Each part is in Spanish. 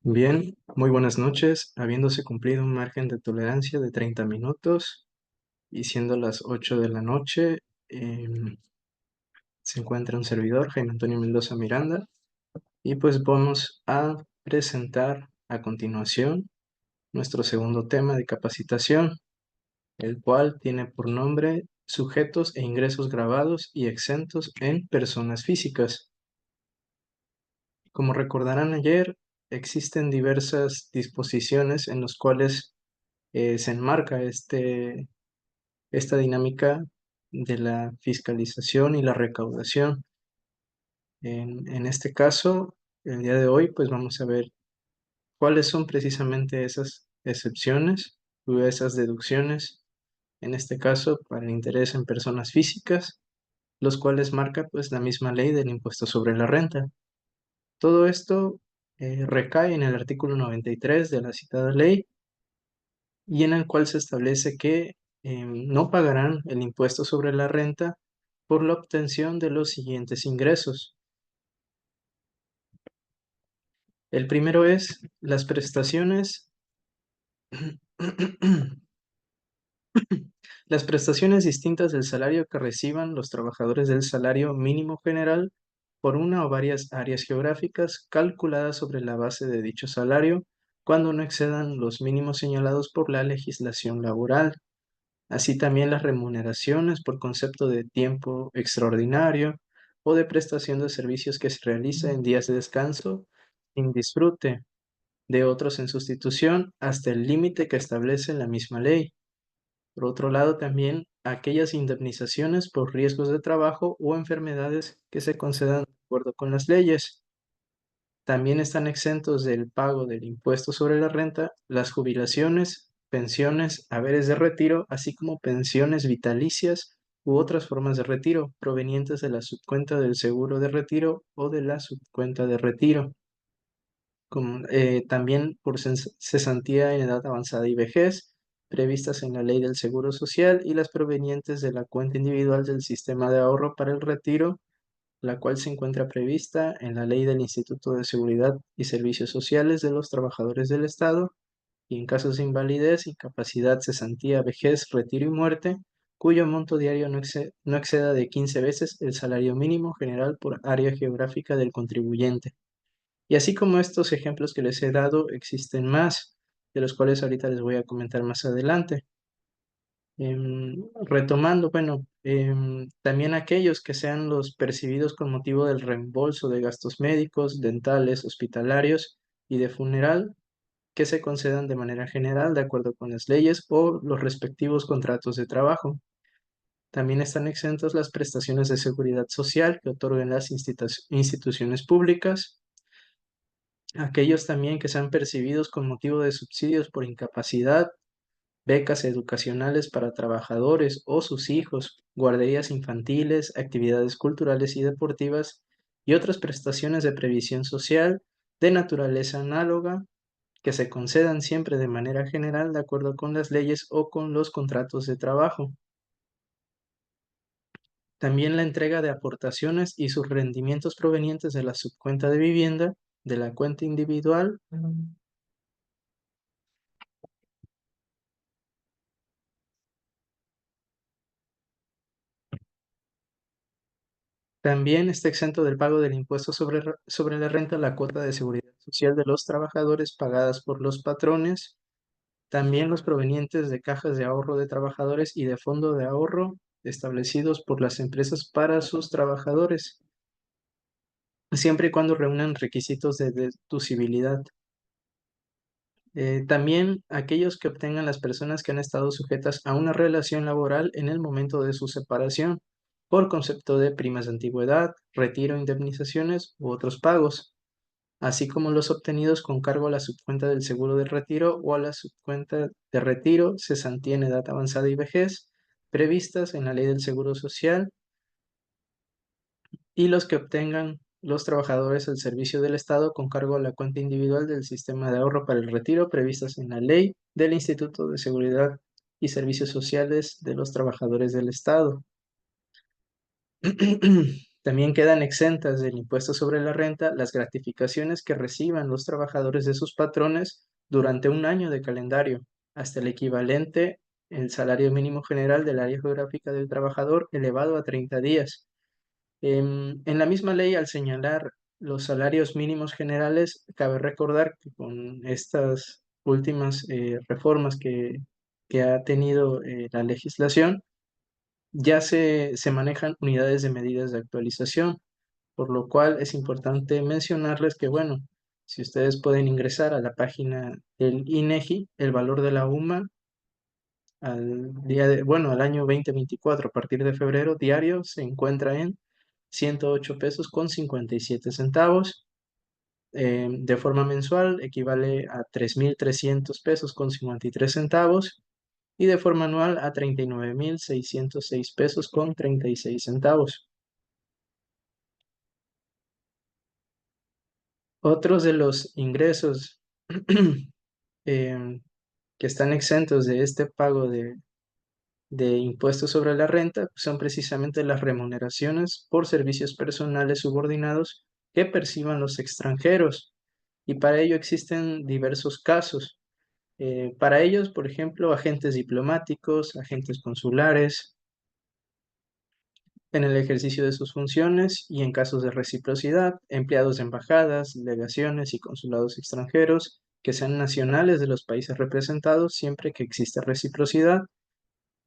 Bien, muy buenas noches. Habiéndose cumplido un margen de tolerancia de 30 minutos y siendo las 8 de la noche, se encuentra un servidor, Jaime Antonio Mendoza Miranda, y pues vamos a presentar a continuación nuestro segundo tema de capacitación, el cual tiene por nombre Sujetos e ingresos grabados y exentos en personas físicas. Como recordarán ayer, existen diversas disposiciones en las cuales se enmarca esta dinámica de la fiscalización y la recaudación. En este caso, el día de hoy, pues vamos a ver cuáles son precisamente esas excepciones o esas deducciones, en este caso, para el interés en personas físicas, los cuales marca pues la misma ley del impuesto sobre la renta. Todo esto recae en el artículo 93 de la citada ley y en el cual se establece que no pagarán el impuesto sobre la renta por la obtención de los siguientes ingresos. El primero es las prestaciones, las prestaciones distintas del salario que reciban los trabajadores del salario mínimo general por una o varias áreas geográficas calculadas sobre la base de dicho salario cuando no excedan los mínimos señalados por la legislación laboral. Así también las remuneraciones por concepto de tiempo extraordinario o de prestación de servicios que se realiza en días de descanso sin disfrute de otros en sustitución hasta el límite que establece la misma ley. Por otro lado, también aquellas indemnizaciones por riesgos de trabajo o enfermedades que se concedan de acuerdo con las leyes. También están exentos del pago del impuesto sobre la renta las jubilaciones, pensiones, haberes de retiro, así como pensiones vitalicias u otras formas de retiro provenientes de la subcuenta del seguro de retiro o de la subcuenta de retiro, como, también por cesantía en edad avanzada y vejez, previstas en la Ley del Seguro Social y las provenientes de la cuenta individual del sistema de ahorro para el retiro, la cual se encuentra prevista en la Ley del Instituto de Seguridad y Servicios Sociales de los Trabajadores del Estado y en casos de invalidez, incapacidad, cesantía, vejez, retiro y muerte, cuyo monto diario no exceda de 15 veces el salario mínimo general por área geográfica del contribuyente. Y así como estos ejemplos que les he dado, existen más, de los cuales ahorita les voy a comentar más adelante. Retomando, bueno, también aquellos que sean los percibidos con motivo del reembolso de gastos médicos, dentales, hospitalarios y de funeral, que se concedan de manera general de acuerdo con las leyes o los respectivos contratos de trabajo. También están exentos las prestaciones de seguridad social que otorguen las instituciones públicas, aquellos también que sean percibidos con motivo de subsidios por incapacidad, becas educacionales para trabajadores o sus hijos, guarderías infantiles, actividades culturales y deportivas y otras prestaciones de previsión social de naturaleza análoga que se concedan siempre de manera general de acuerdo con las leyes o con los contratos de trabajo. También la entrega de aportaciones y sus rendimientos provenientes de la subcuenta de vivienda, de la cuenta individual. También está exento del pago del impuesto sobre la renta la cuota de seguridad social de los trabajadores pagadas por los patrones. También los provenientes de cajas de ahorro de trabajadores y de fondo de ahorro establecidos por las empresas para sus trabajadores, siempre y cuando reúnan requisitos de deducibilidad. También aquellos que obtengan las personas que han estado sujetas a una relación laboral en el momento de su separación, por concepto de primas de antigüedad, retiro, indemnizaciones u otros pagos, así como los obtenidos con cargo a la subcuenta del seguro de retiro o a la subcuenta de retiro, cesantía en edad avanzada y vejez, previstas en la Ley del Seguro Social, y los que obtengan los trabajadores al servicio del Estado con cargo a la cuenta individual del sistema de ahorro para el retiro previstas en la ley del Instituto de Seguridad y Servicios Sociales de los Trabajadores del Estado. También quedan exentas del impuesto sobre la renta las gratificaciones que reciban los trabajadores de sus patrones durante un año de calendario, hasta el equivalente el salario mínimo general del área geográfica del trabajador elevado a 30 días. En la misma ley, al señalar los salarios mínimos generales, cabe recordar que con estas últimas reformas que ha tenido la legislación, ya se manejan unidades de medidas de actualización, por lo cual es importante mencionarles que, bueno, si ustedes pueden ingresar a la página del INEGI, el valor de la UMA al año 2024 a partir de febrero diario se encuentra en 108 pesos con 57 centavos. De forma mensual equivale a 3.300 pesos con 53 centavos y de forma anual a 39.606 pesos con 36 centavos. Otros de los ingresos em, que están exentos de este pago de impuestos sobre la renta son precisamente las remuneraciones por servicios personales subordinados que perciban los extranjeros. Y para ello existen diversos casos. Para ellos, por ejemplo, agentes diplomáticos, agentes consulares, en el ejercicio de sus funciones y en casos de reciprocidad, empleados de embajadas, delegaciones y consulados extranjeros que sean nacionales de los países representados siempre que exista reciprocidad,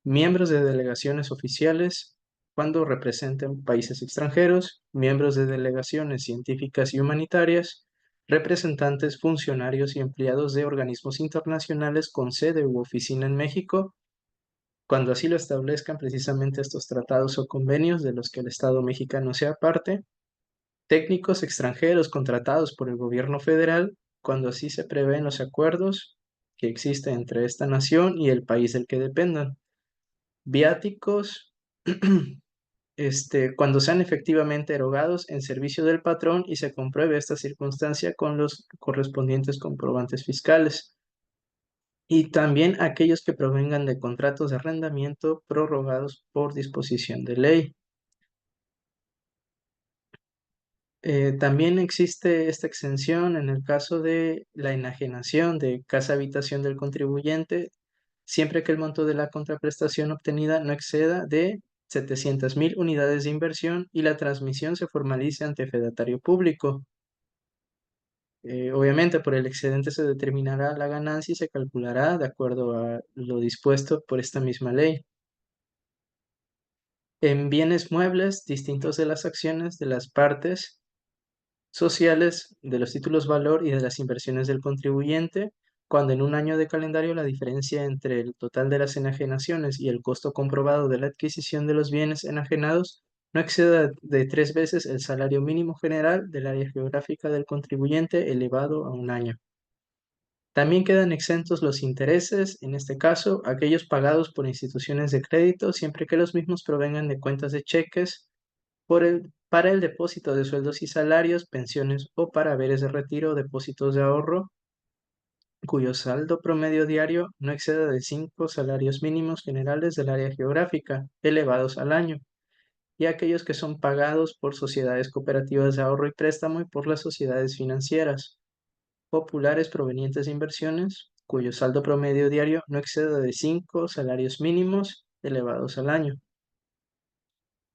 miembros de delegaciones oficiales cuando representen países extranjeros, miembros de delegaciones científicas y humanitarias, representantes, funcionarios y empleados de organismos internacionales con sede u oficina en México, cuando así lo establezcan precisamente estos tratados o convenios de los que el Estado mexicano sea parte, técnicos extranjeros contratados por el gobierno federal, cuando así se prevén los acuerdos que existen entre esta nación y el país del que dependan, viáticos cuando sean efectivamente erogados en servicio del patrón y se compruebe esta circunstancia con los correspondientes comprobantes fiscales. Y también aquellos que provengan de contratos de arrendamiento prorrogados por disposición de ley. También existe esta exención en el caso de la enajenación de casa habitación del contribuyente, siempre que el monto de la contraprestación obtenida no exceda de 700.000 unidades de inversión y la transmisión se formalice ante fedatario público. Obviamente, por el excedente se determinará la ganancia y se calculará de acuerdo a lo dispuesto por esta misma ley. En bienes muebles distintos de las acciones de las partes sociales, de los títulos valor y de las inversiones del contribuyente, cuando en un año de calendario la diferencia entre el total de las enajenaciones y el costo comprobado de la adquisición de los bienes enajenados no exceda de 3 veces el salario mínimo general del área geográfica del contribuyente elevado a un año. También quedan exentos los intereses, en este caso, aquellos pagados por instituciones de crédito, siempre que los mismos provengan de cuentas de cheques para el depósito de sueldos y salarios, pensiones o para haberes de retiro o depósitos de ahorro, cuyo saldo promedio diario no exceda de 5 salarios mínimos generales del área geográfica, elevados al año, y aquellos que son pagados por sociedades cooperativas de ahorro y préstamo y por las sociedades financieras populares provenientes de inversiones, cuyo saldo promedio diario no exceda de 5 salarios mínimos elevados al año.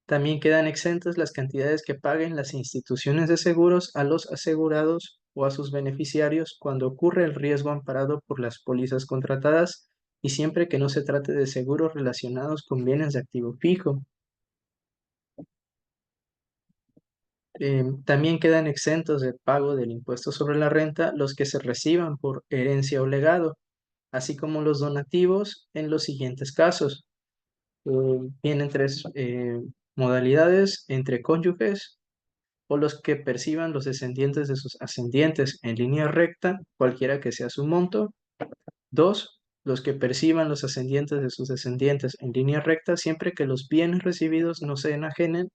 También quedan exentas las cantidades que paguen las instituciones de seguros a los asegurados o a sus beneficiarios cuando ocurre el riesgo amparado por las pólizas contratadas y siempre que no se trate de seguros relacionados con bienes de activo fijo. También quedan exentos del pago del impuesto sobre la renta los que se reciban por herencia o legado, así como los donativos en los siguientes casos. Vienen tres modalidades: entre cónyuges o los que perciban los descendientes de sus ascendientes en línea recta, cualquiera que sea su monto. Dos, los que perciban los ascendientes de sus descendientes en línea recta, siempre que los bienes recibidos no se enajenen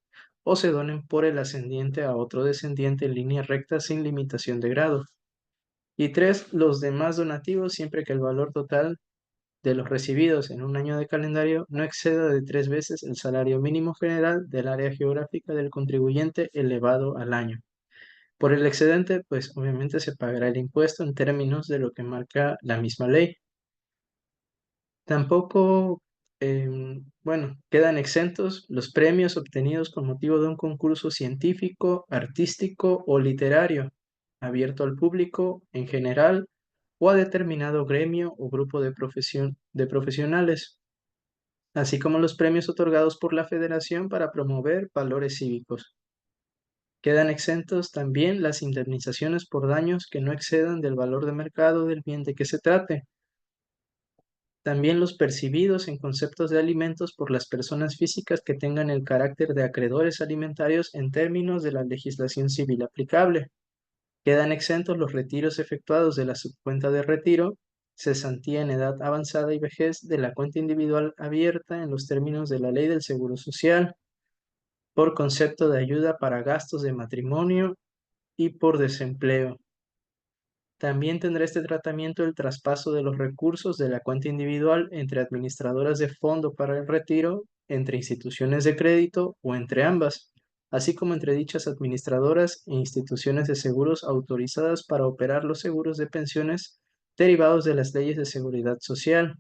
o se donen por el ascendiente a otro descendiente en línea recta sin limitación de grado. Y tres, los demás donativos, siempre que el valor total de los recibidos en un año de calendario no exceda de 3 veces el salario mínimo general del área geográfica del contribuyente elevado al año. Por el excedente, pues obviamente se pagará el impuesto en términos de lo que marca la misma ley. Tampoco, bueno, quedan exentos los premios obtenidos con motivo de un concurso científico, artístico o literario, abierto al público en general o a determinado gremio o grupo de profesionales, así como los premios otorgados por la Federación para promover valores cívicos. Quedan exentos también las indemnizaciones por daños que no excedan del valor de mercado del bien de que se trate. También los percibidos en conceptos de alimentos por las personas físicas que tengan el carácter de acreedores alimentarios en términos de la legislación civil aplicable. Quedan exentos los retiros efectuados de la subcuenta de retiro, cesantía en edad avanzada y vejez de la cuenta individual abierta en los términos de la Ley del Seguro Social, por concepto de ayuda para gastos de matrimonio y por desempleo. También tendrá este tratamiento el traspaso de los recursos de la cuenta individual entre administradoras de fondo para el retiro, entre instituciones de crédito o entre ambas, así como entre dichas administradoras e instituciones de seguros autorizadas para operar los seguros de pensiones derivados de las leyes de seguridad social.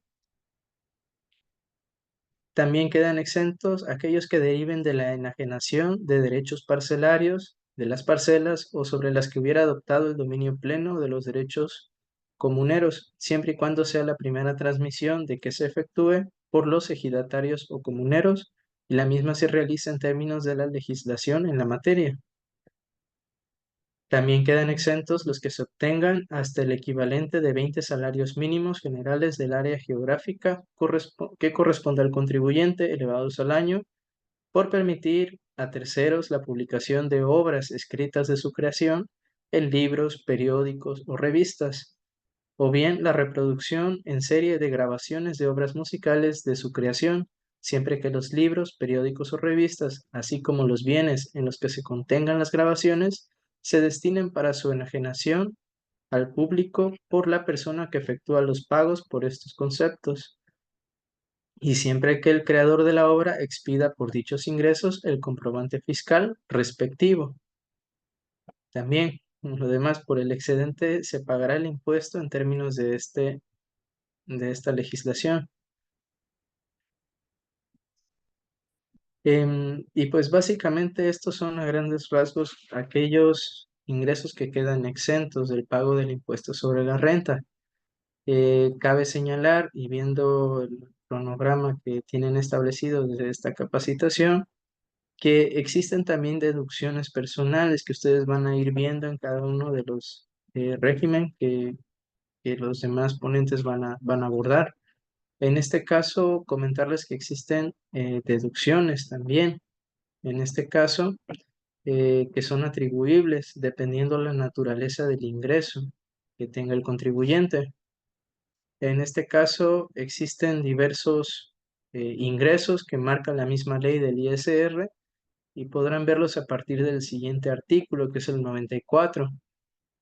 También quedan exentos aquellos que deriven de la enajenación de derechos parcelarios de las parcelas o sobre las que hubiera adoptado el dominio pleno de los derechos comuneros, siempre y cuando sea la primera transmisión de que se efectúe por los ejidatarios o comuneros y la misma se realiza en términos de la legislación en la materia. También quedan exentos los que se obtengan hasta el equivalente de 20 salarios mínimos generales del área geográfica que corresponde al contribuyente elevados al año por permitir a terceros la publicación de obras escritas de su creación en libros, periódicos o revistas, o bien la reproducción en serie de grabaciones de obras musicales de su creación, siempre que los libros, periódicos o revistas, así como los bienes en los que se contengan las grabaciones, se destinen para su enajenación al público por la persona que efectúa los pagos por estos conceptos, y siempre que el creador de la obra expida por dichos ingresos el comprobante fiscal respectivo. También, lo demás, por el excedente se pagará el impuesto en términos de esta legislación. Y pues básicamente estos son a grandes rasgos aquellos ingresos que quedan exentos del pago del impuesto sobre la renta. Cabe señalar, y viendo el cronograma que tienen establecido desde esta capacitación, que existen también deducciones personales que ustedes van a ir viendo en cada uno de los régimen que los demás ponentes van a abordar. En este caso, comentarles que existen deducciones también. En este caso, que son atribuibles dependiendo la naturaleza del ingreso que tenga el contribuyente. En este caso, existen diversos ingresos que marca la misma ley del ISR y podrán verlos a partir del siguiente artículo, que es el 94.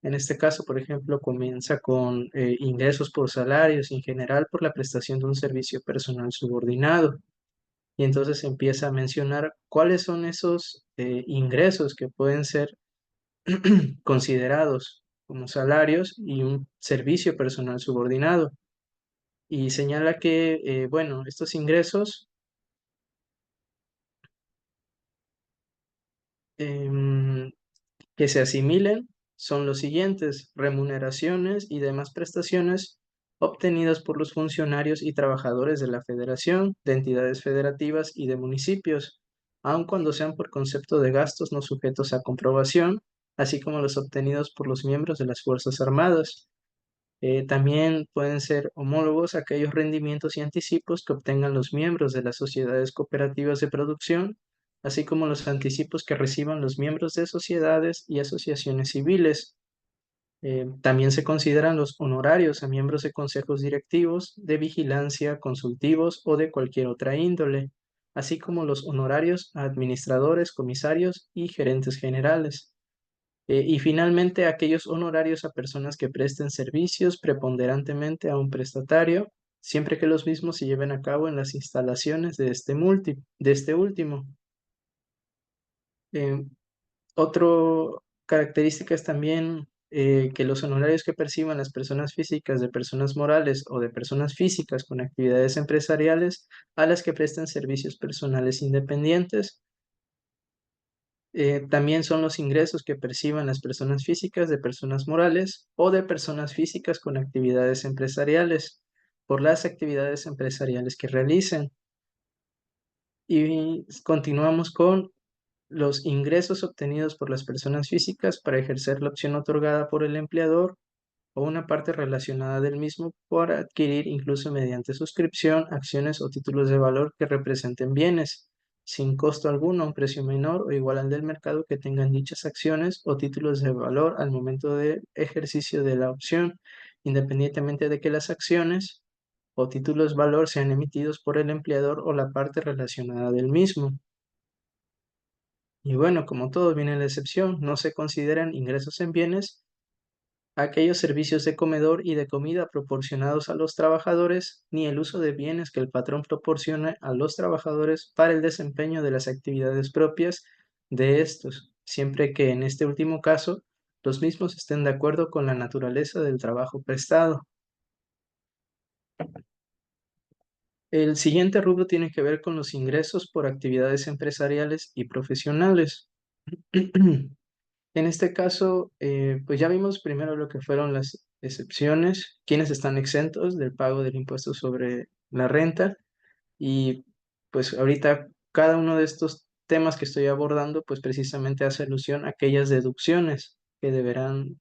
En este caso, por ejemplo, comienza con ingresos por salarios y en general por la prestación de un servicio personal subordinado. Y entonces empieza a mencionar cuáles son esos ingresos que pueden ser considerados como salarios y un servicio personal subordinado. Y señala que, bueno, estos ingresos em, que se asimilen son los siguientes: remuneraciones y demás prestaciones obtenidas por los funcionarios y trabajadores de la Federación, de entidades federativas y de municipios, aun cuando sean por concepto de gastos no sujetos a comprobación, así como los obtenidos por los miembros de las Fuerzas Armadas. También pueden ser homólogos a aquellos rendimientos y anticipos que obtengan los miembros de las sociedades cooperativas de producción, así como los anticipos que reciban los miembros de sociedades y asociaciones civiles. También se consideran los honorarios a miembros de consejos directivos, de vigilancia, consultivos o de cualquier otra índole, así como los honorarios a administradores, comisarios y gerentes generales. Y finalmente, aquellos honorarios a personas que presten servicios preponderantemente a un prestatario, siempre que los mismos se lleven a cabo en las instalaciones de de este último. Eh, Otro característica es también que los honorarios que perciban las personas físicas de personas morales o de personas físicas con actividades empresariales a las que presten servicios personales independientes, también son los ingresos que perciban las personas físicas de personas morales o de personas físicas con actividades empresariales por las actividades empresariales que realicen. Y continuamos con los ingresos obtenidos por las personas físicas para ejercer la opción otorgada por el empleador o una parte relacionada del mismo por adquirir incluso mediante suscripción, acciones o títulos de valor que representen bienes, sin costo alguno, a un precio menor o igual al del mercado que tengan dichas acciones o títulos de valor al momento del ejercicio de la opción, independientemente de que las acciones o títulos de valor sean emitidos por el empleador o la parte relacionada del mismo. Y bueno, como todo viene la excepción, no se consideran ingresos en bienes aquellos servicios de comedor y de comida proporcionados a los trabajadores, ni el uso de bienes que el patrón proporcione a los trabajadores para el desempeño de las actividades propias de estos, siempre que en este último caso los mismos estén de acuerdo con la naturaleza del trabajo prestado. El siguiente rubro tiene que ver con los ingresos por actividades empresariales y profesionales. En este caso, pues ya vimos primero lo que fueron las excepciones, quienes están exentos del pago del impuesto sobre la renta, y pues ahorita cada uno de estos temas que estoy abordando pues precisamente hace alusión a aquellas deducciones que deberán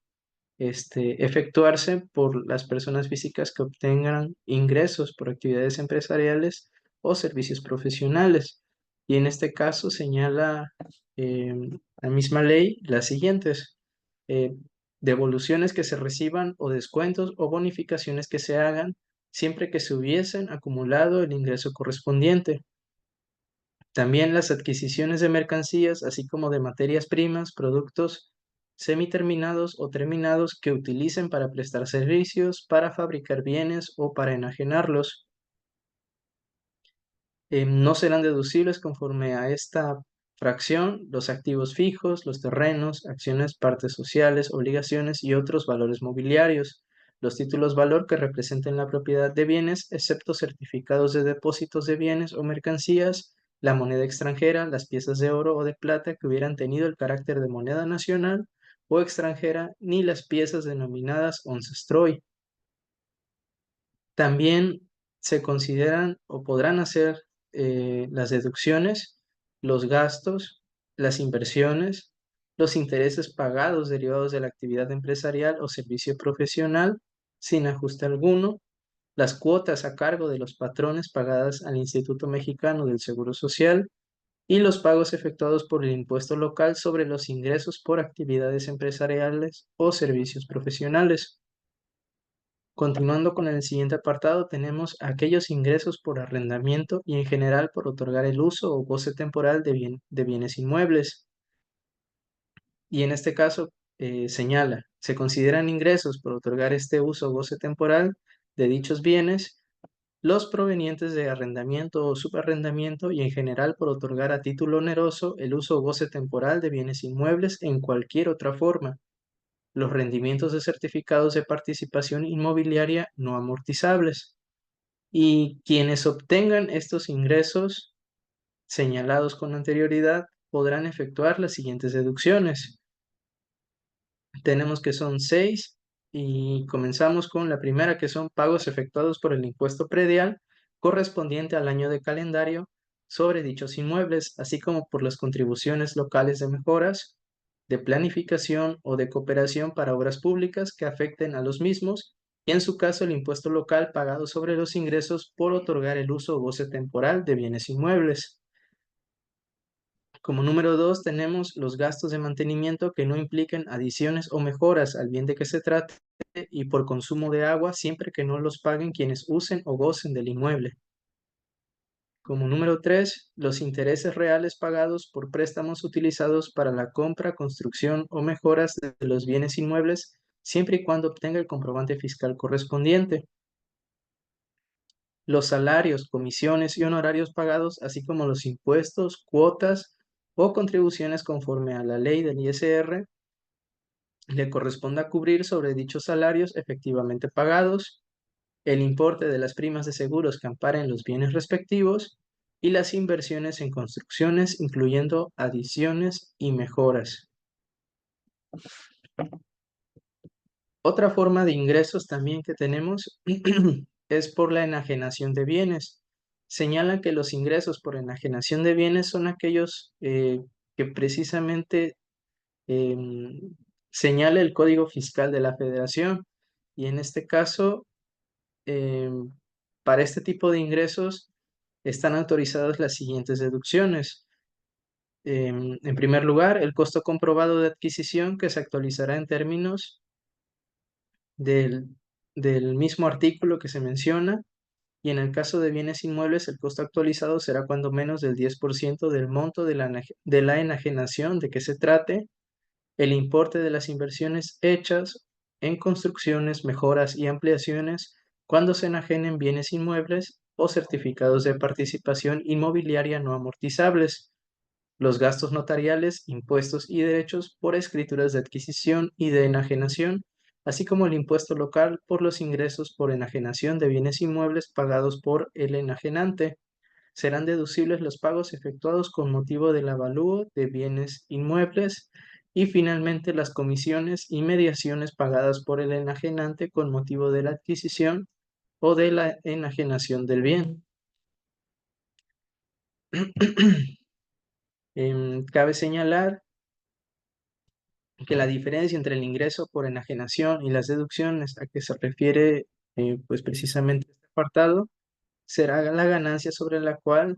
efectuarse por las personas físicas que obtengan ingresos por actividades empresariales o servicios profesionales. Y en este caso señala eh, la misma ley las siguientes: eh, devoluciones que se reciban o descuentos o bonificaciones que se hagan siempre que se hubiesen acumulado el ingreso correspondiente. También las adquisiciones de mercancías, así como de materias primas, productos semiterminados o terminados que utilicen para prestar servicios, para fabricar bienes o para enajenarlos. No serán deducibles conforme a esta fracción los activos fijos, los terrenos, acciones, partes sociales, obligaciones y otros valores mobiliarios. Los títulos valor que representen la propiedad de bienes, excepto certificados de depósitos de bienes o mercancías, la moneda extranjera, las piezas de oro o de plata que hubieran tenido el carácter de moneda nacional o extranjera, ni las piezas denominadas onzas Troy. También se consideran o podrán hacer las deducciones, los gastos, las inversiones, los intereses pagados derivados de la actividad empresarial o servicio profesional sin ajuste alguno, las cuotas a cargo de los patrones pagadas al Instituto Mexicano del Seguro Social y los pagos efectuados por el impuesto local sobre los ingresos por actividades empresariales o servicios profesionales. Continuando con el siguiente apartado, tenemos aquellos ingresos por arrendamiento y en general por otorgar el uso o goce temporal de bienes inmuebles. Y en este caso señala, se consideran ingresos por otorgar este uso o goce temporal de dichos bienes los provenientes de arrendamiento o subarrendamiento y en general por otorgar a título oneroso el uso o goce temporal de bienes inmuebles en cualquier otra forma, los rendimientos de certificados de participación inmobiliaria no amortizables. Y quienes obtengan estos ingresos señalados con anterioridad podrán efectuar las siguientes deducciones. Tenemos que son 6 y comenzamos con la primera, que son pagos efectuados por el impuesto predial correspondiente al año de calendario sobre dichos inmuebles, así como por las contribuciones locales de mejoras, de planificación o de cooperación para obras públicas que afecten a los mismos, y en su caso el impuesto local pagado sobre los ingresos por otorgar el uso o goce temporal de bienes inmuebles. Como número 2 tenemos los gastos de mantenimiento que no impliquen adiciones o mejoras al bien de que se trate y por consumo de agua siempre que no los paguen quienes usen o gocen del inmueble. Como número 3 los intereses reales pagados por préstamos utilizados para la compra, construcción o mejoras de los bienes inmuebles siempre y cuando obtenga el comprobante fiscal correspondiente. Los salarios, comisiones y honorarios pagados, así como los impuestos, cuotas o contribuciones conforme a la ley del ISR, le corresponda cubrir sobre dichos salarios efectivamente pagados, el importe de las primas de seguros que amparen los bienes respectivos y las inversiones en construcciones, incluyendo adiciones y mejoras. Otra forma de ingresos también que tenemos es por la enajenación de bienes. Señala que los ingresos por enajenación de bienes son aquellos que precisamente señala el Código Fiscal de la Federación. Y en este caso, em, para este tipo de ingresos están autorizadas las siguientes deducciones. En primer lugar, el costo comprobado de adquisición que se actualizará en términos del, del mismo artículo que se menciona, y en el caso de bienes inmuebles el costo actualizado será cuando menos del 10% del monto de la enajenación de que se trate, el importe de las inversiones hechas en construcciones, mejoras y ampliaciones cuando se enajenen bienes inmuebles o certificados de participación inmobiliaria no amortizables, los gastos notariales, impuestos y derechos por escrituras de adquisición y de enajenación, así como el impuesto local por los ingresos por enajenación de bienes inmuebles pagados por el enajenante. Serán deducibles los pagos efectuados con motivo del avalúo de bienes inmuebles y finalmente las comisiones y mediaciones pagadas por el enajenante con motivo de la adquisición o de la enajenación del bien. Cabe señalar que la diferencia entre el ingreso por enajenación y las deducciones a que se refiere pues precisamente este apartado será la ganancia sobre la cual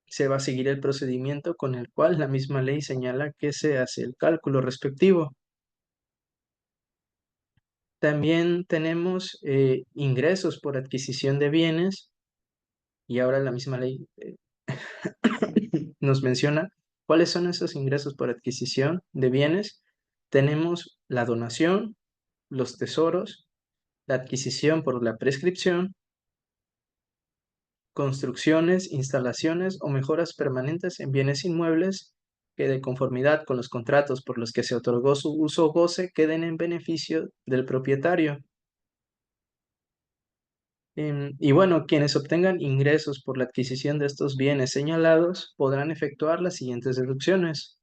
se va a seguir el procedimiento con el cual la misma ley señala que se hace el cálculo respectivo. También tenemos ingresos por adquisición de bienes y ahora la misma ley nos menciona cuáles son esos ingresos por adquisición de bienes. Tenemos la donación, los tesoros, la adquisición por la prescripción, construcciones, instalaciones o mejoras permanentes en bienes inmuebles que de conformidad con los contratos por los que se otorgó su uso o goce queden en beneficio del propietario. Y bueno, quienes obtengan ingresos por la adquisición de estos bienes señalados podrán efectuar las siguientes deducciones.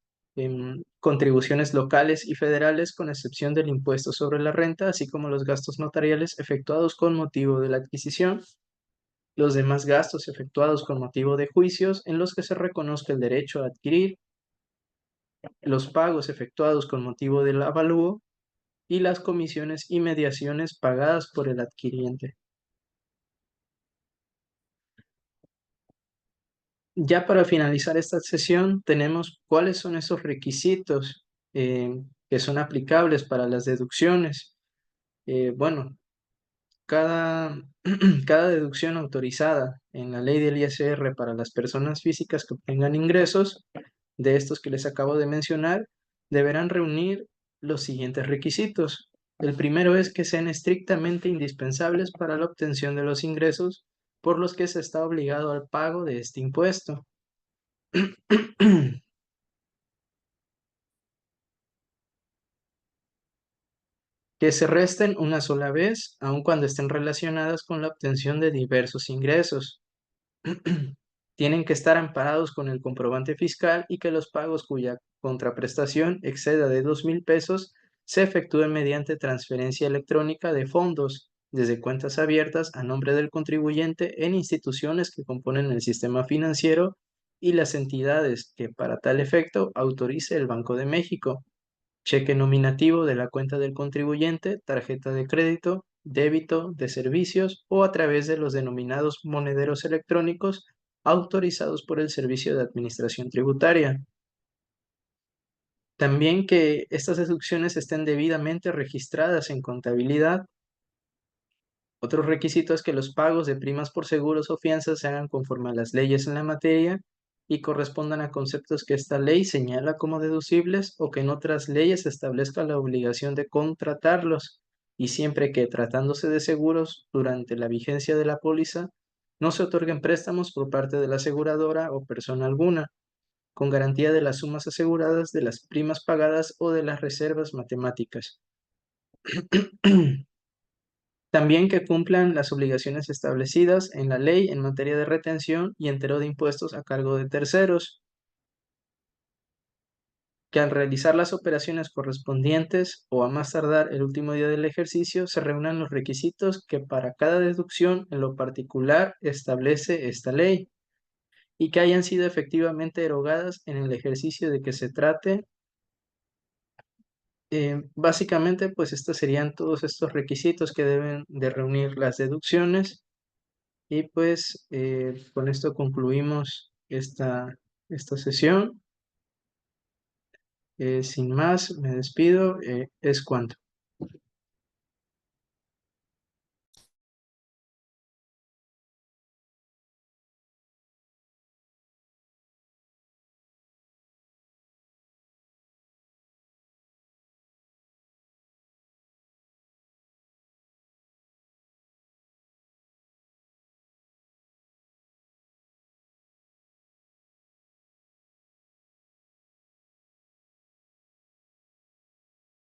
Contribuciones locales y federales con excepción del impuesto sobre la renta, así como los gastos notariales efectuados con motivo de la adquisición, los demás gastos efectuados con motivo de juicios en los que se reconozca el derecho a adquirir, los pagos efectuados con motivo del avalúo y las comisiones y mediaciones pagadas por el adquiriente. Ya para finalizar esta sesión, tenemos cuáles son esos requisitos eh, que son aplicables para las deducciones. Bueno, cada, cada deducción autorizada en la ley del ISR para las personas físicas que obtengan ingresos de estos que les acabo de mencionar, deberán reunir los siguientes requisitos. El primero es que sean estrictamente indispensables para la obtención de los ingresos por los que se está obligado al pago de este impuesto. Que se resten una sola vez, aun cuando estén relacionadas con la obtención de diversos ingresos. Tienen que estar amparados con el comprobante fiscal y que los pagos cuya contraprestación exceda de 2,000 pesos se efectúen mediante transferencia electrónica de fondos desde cuentas abiertas a nombre del contribuyente en instituciones que componen el sistema financiero y las entidades que para tal efecto autorice el Banco de México, cheque nominativo de la cuenta del contribuyente, tarjeta de crédito, débito de servicios o a través de los denominados monederos electrónicos autorizados por el Servicio de Administración Tributaria. También que estas deducciones estén debidamente registradas en contabilidad. Otro requisito es que los pagos de primas por seguros o fianzas se hagan conforme a las leyes en la materia y correspondan a conceptos que esta ley señala como deducibles o que en otras leyes se establezca la obligación de contratarlos, y siempre que, tratándose de seguros durante la vigencia de la póliza, no se otorguen préstamos por parte de la aseguradora o persona alguna, con garantía de las sumas aseguradas, de las primas pagadas o de las reservas matemáticas. También que cumplan las obligaciones establecidas en la ley en materia de retención y entero de impuestos a cargo de terceros, que al realizar las operaciones correspondientes o a más tardar el último día del ejercicio se reúnan los requisitos que para cada deducción en lo particular establece esta ley y que hayan sido efectivamente erogadas en el ejercicio de que se trate. Básicamente, pues estos serían todos estos requisitos que deben de reunir las deducciones. Y pues con esto concluimos esta sesión. Sin más, me despido. Es cuanto.